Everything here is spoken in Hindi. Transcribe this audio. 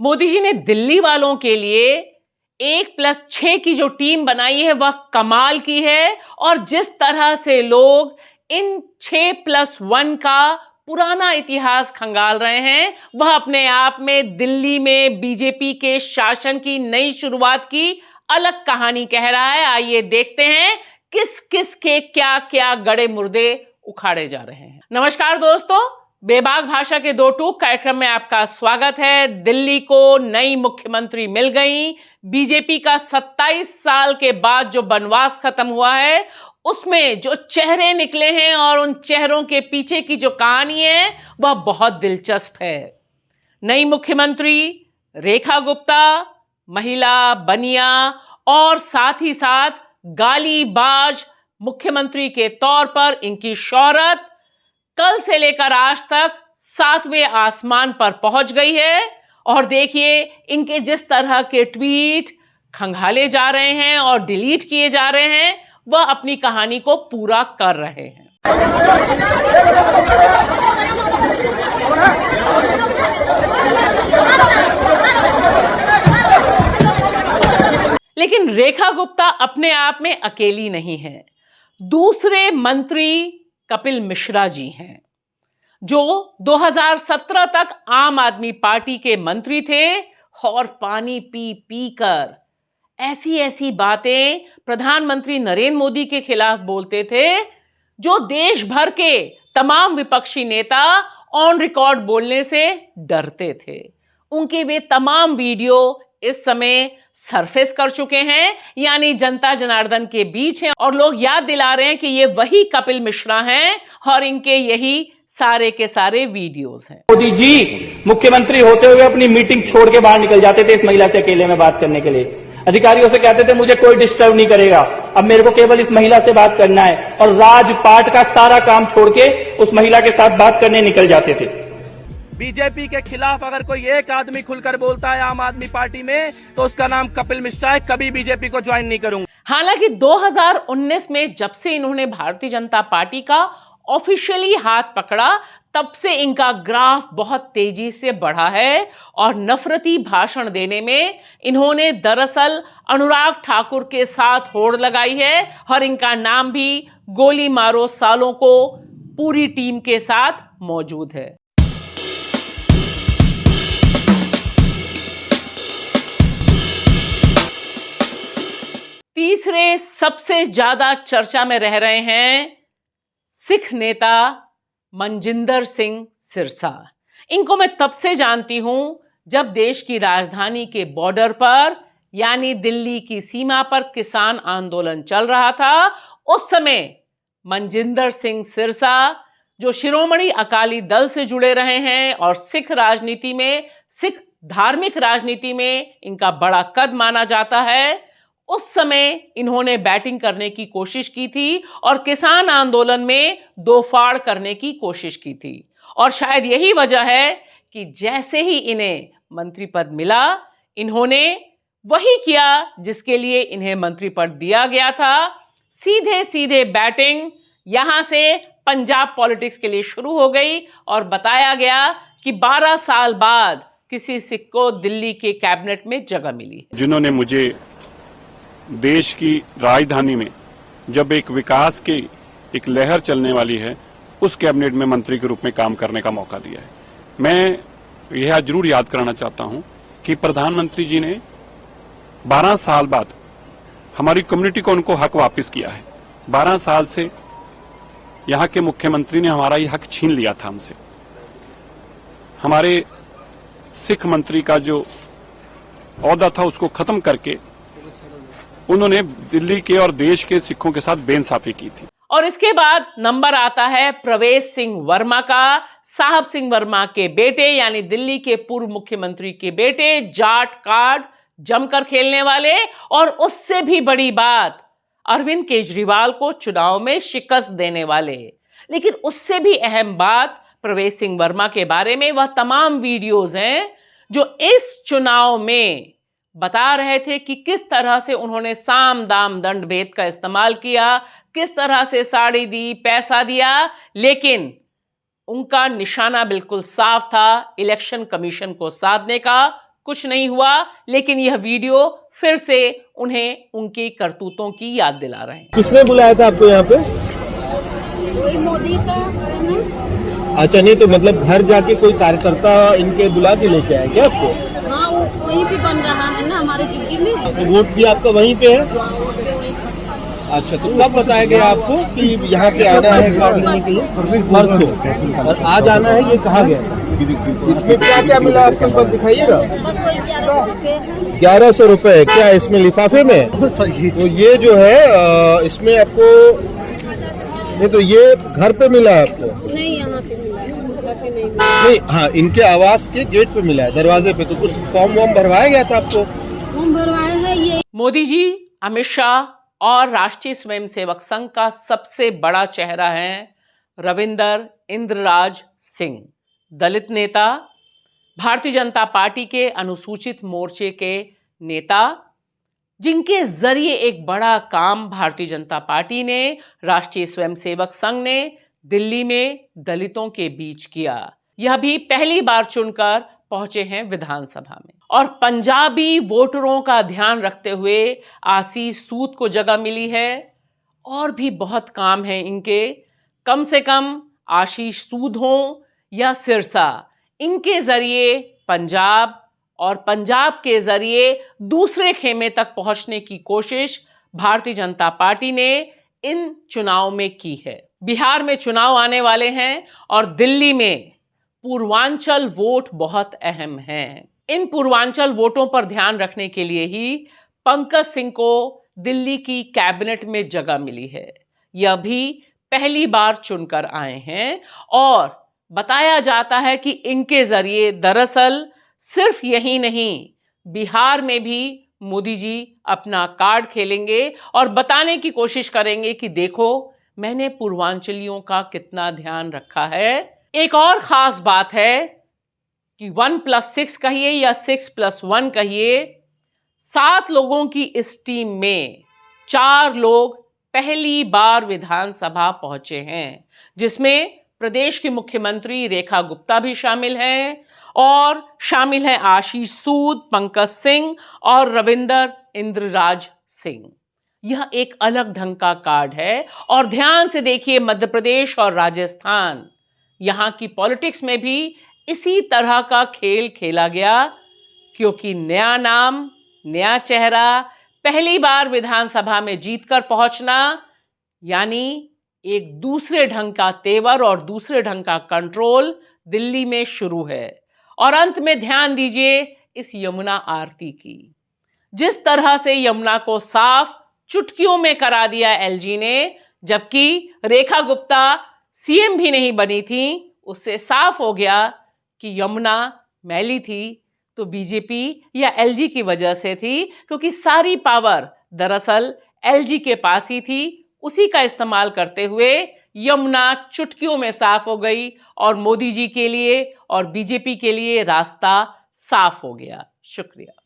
मोदी जी ने दिल्ली वालों के लिए 1+6 की जो टीम बनाई है वह कमाल की है। और जिस तरह से लोग इन 6+1 का पुराना इतिहास खंगाल रहे हैं, वह अपने आप में दिल्ली में बीजेपी के शासन की नई शुरुआत की अलग कहानी कह रहा है। आइए देखते हैं किस किस के क्या क्या गड़े मुर्दे उखाड़े जा रहे हैं। नमस्कार दोस्तों, बेबाक भाषा के दो टूक कार्यक्रम में आपका स्वागत है। दिल्ली को नई मुख्यमंत्री मिल गई। बीजेपी का 27 साल के बाद जो वनवास खत्म हुआ है, उसमें जो चेहरे निकले हैं और उन चेहरों के पीछे की जो कहानी है वह बहुत दिलचस्प है। नई मुख्यमंत्री रेखा गुप्ता, महिला, बनिया और साथ ही साथ गालीबाज मुख्यमंत्री के तौर पर इनकी शोहरत कल से लेकर आज तक 7वें आसमान पर पहुंच गई है। और देखिए, इनके जिस तरह के ट्वीट खंगाले जा रहे हैं और डिलीट किए जा रहे हैं, वह अपनी कहानी को पूरा कर रहे हैं। लेकिन रेखा गुप्ता अपने आप में अकेली नहीं है। दूसरे मंत्री कपिल मिश्रा जी हैं, जो 2017 तक आम आदमी पार्टी के मंत्री थे और पानी पी पी कर ऐसी ऐसी बातें प्रधानमंत्री नरेंद्र मोदी के खिलाफ बोलते थे, जो देश भर के तमाम विपक्षी नेता ऑन रिकॉर्ड बोलने से डरते थे। उनके वे तमाम वीडियो इस समय सरफेस कर चुके हैं, यानी जनता जनार्दन के बीच हैं, और लोग याद दिला रहे हैं कि ये वही कपिल मिश्रा हैं और इनके यही सारे के सारे वीडियोस हैं। मोदी जी मुख्यमंत्री होते हुए अपनी मीटिंग छोड़ के बाहर निकल जाते थे इस महिला से अकेले में बात करने के लिए। अधिकारियों से कहते थे मुझे कोई डिस्टर्ब नहीं करेगा, अब मेरे को केवल इस महिला से बात करना है, और राजपाट का सारा काम छोड़ के उस महिला के साथ बात करने निकल जाते थे। बीजेपी के खिलाफ अगर कोई एक आदमी खुलकर बोलता है आम आदमी पार्टी में, तो उसका नाम कपिल मिश्रा है। कभी बीजेपी को ज्वाइन नहीं करूंगा। हालांकि 2019 में जब से इन्होंने भारतीय जनता पार्टी का ऑफिशियली हाथ पकड़ा, तब से इनका ग्राफ बहुत तेजी से बढ़ा है और नफरती भाषण देने में इन्होंने दरअसल अनुराग ठाकुर के साथ होड़ लगाई है और इनका नाम भी गोली मारो सालों को पूरी टीम के साथ मौजूद है। तीसरे सबसे ज्यादा चर्चा में रह रहे हैं सिख नेता मनजिंदर सिंह सिरसा। इनको मैं तब से जानती हूं जब देश की राजधानी के बॉर्डर पर, यानी दिल्ली की सीमा पर किसान आंदोलन चल रहा था। उस समय मनजिंदर सिंह सिरसा, जो शिरोमणि अकाली दल से जुड़े रहे हैं और सिख राजनीति में, सिख धार्मिक राजनीति में इनका बड़ा कद माना जाता है, उस समय इन्होंने बैटिंग करने की कोशिश की थी और किसान आंदोलन में दो फाड़ करने की कोशिश की थी। और शायद यही वजह है कि जैसे ही इन्हें मंत्री पद मिला, इन्होंने वही किया जिसके लिए इन्हें मंत्री पद दिया गया था। सीधे सीधे बैटिंग यहां से पंजाब पॉलिटिक्स के लिए शुरू हो गई और बताया गया कि 12 साल बाद किसी सिख को दिल्ली के कैबिनेट में जगह मिली। जिन्होंने मुझे देश की राजधानी में, जब एक विकास की एक लहर चलने वाली है, उस कैबिनेट में मंत्री के रूप में काम करने का मौका दिया है। मैं यह जरूर याद कराना चाहता हूं कि प्रधानमंत्री जी ने 12 साल बाद हमारी कम्युनिटी को उनको हक वापस किया है। 12 साल से यहां के मुख्यमंत्री ने हमारा ये हक छीन लिया था हमसे। हमारे सिख मंत्री का जो औहदा था उसको खत्म करके उन्होंने दिल्ली के और देश के सिखों के साथ बेइंसाफी की थी। और इसके बाद नंबर आता है प्रवेश सिंह वर्मा का। साहब सिंह वर्मा के बेटे, यानी दिल्ली के पूर्व मुख्यमंत्री के बेटे, जाट कार्ड जमकर खेलने वाले, और उससे भी बड़ी बात, अरविंद केजरीवाल को चुनाव में शिकस्त देने वाले। लेकिन उससे भी अहम बात प्रवेश सिंह वर्मा के बारे में वह तमाम वीडियोज हैं जो इस चुनाव में बता रहे थे कि किस तरह से उन्होंने साम दाम दंड भेद का इस्तेमाल किया, किस तरह से साड़ी दी, पैसा दिया, लेकिन उनका निशाना बिल्कुल साफ था, इलेक्शन कमीशन को साधने का, कुछ नहीं हुआ, लेकिन यह वीडियो फिर से उन्हें उनके करतूतों की याद दिला रहे हैं। किसने बुलाया था आपको यहाँ पे? कोई मोदी का है ना। अच्छा, नहीं तो मतलब घर जाके कोई कार्यकर्ता इनके बुला के लेके आए क्या आपको? हाँ, वो वहीं पे बन रहा है ना हमारे जुग्गी में। तो वोट भी आपका वहीं पे है? हाँ, वहाँ पे वहीं पे। अच्छा, तो कब बताया गया आपको कि यहाँ पे आना है काम करने के लिए? परसों। और आज आना है, ये कहा गया था? इसमें क्या क्या मिला आपके ऊपर, दिखाइएगा। बस वही 1100 रुपये है। 1100 रुपए क्या इसमें लिफाफे में? तो ये जो है इसमें आपको, नहीं तो ये घर पे मिला है आपको? नहीं, यहाँ पे मिला है, घर पे नहीं मिला। नहीं, हाँ, इनके आवास के गेट पे मिला है, दरवाजे पे। तो कुछ फॉर्म वॉर्म भरवाया गया था आपको? हम भरवाए हैं ये। मोदी जी, अमित शाह और राष्ट्रीय स्वयंसेवक संघ का सबसे बड़ा चेहरा है रविंदर इंद्रराज सिंह, दलित नेता, भारतीय जनता पार्टी के अनुसूचित मोर्चे के नेता, जिनके जरिए एक बड़ा काम भारतीय जनता पार्टी ने, राष्ट्रीय स्वयंसेवक संघ ने दिल्ली में दलितों के बीच किया। यह भी पहली बार चुनकर पहुंचे हैं विधानसभा में। और पंजाबी वोटरों का ध्यान रखते हुए आशीष सूद को जगह मिली है। और भी बहुत काम है इनके। कम से कम आशीष सूद हो या सिरसा, इनके जरिए पंजाब और पंजाब के जरिए दूसरे खेमे तक पहुंचने की कोशिश भारतीय जनता पार्टी ने इन चुनाव में की है। बिहार में चुनाव आने वाले हैं और दिल्ली में पूर्वांचल वोट बहुत अहम हैं। इन पूर्वांचल वोटों पर ध्यान रखने के लिए ही पंकज सिंह को दिल्ली की कैबिनेट में जगह मिली है। यह भी पहली बार चुनकर आए हैं और बताया जाता है कि इनके जरिए दरअसल सिर्फ यही नहीं, बिहार में भी मोदी जी अपना कार्ड खेलेंगे और बताने की कोशिश करेंगे कि देखो, मैंने पूर्वांचलियों का कितना ध्यान रखा है। एक और खास बात है कि 1+6 कहिए या 6+1 कहिए, 7 लोगों की इस टीम में 4 लोग पहली बार विधानसभा पहुंचे हैं, जिसमें प्रदेश की मुख्यमंत्री रेखा गुप्ता भी शामिल हैं और शामिल हैं आशीष सूद, पंकज सिंह और रविंदर इंद्रराज सिंह। यह एक अलग ढंग का कार्ड है। और ध्यान से देखिए, मध्य प्रदेश और राजस्थान, यहाँ की पॉलिटिक्स में भी इसी तरह का खेल खेला गया, क्योंकि नया नाम, नया चेहरा, पहली बार विधानसभा में जीतकर पहुंचना, यानी एक दूसरे ढंग का तेवर और दूसरे ढंग का कंट्रोल दिल्ली में शुरू है। और अंत में ध्यान दीजिए इस यमुना आरती की। जिस तरह से यमुना को साफ चुटकियों में करा दिया एलजी ने, जबकि रेखा गुप्ता सीएम भी नहीं बनी थी, उससे साफ हो गया कि यमुना मैली थी तो बीजेपी या एलजी की वजह से थी, क्योंकि सारी पावर दरअसल एलजी के पास ही थी। उसी का इस्तेमाल करते हुए यमुना चुटकियों में साफ हो गई और मोदी जी के लिए और बीजेपी के लिए रास्ता साफ हो गया। शुक्रिया।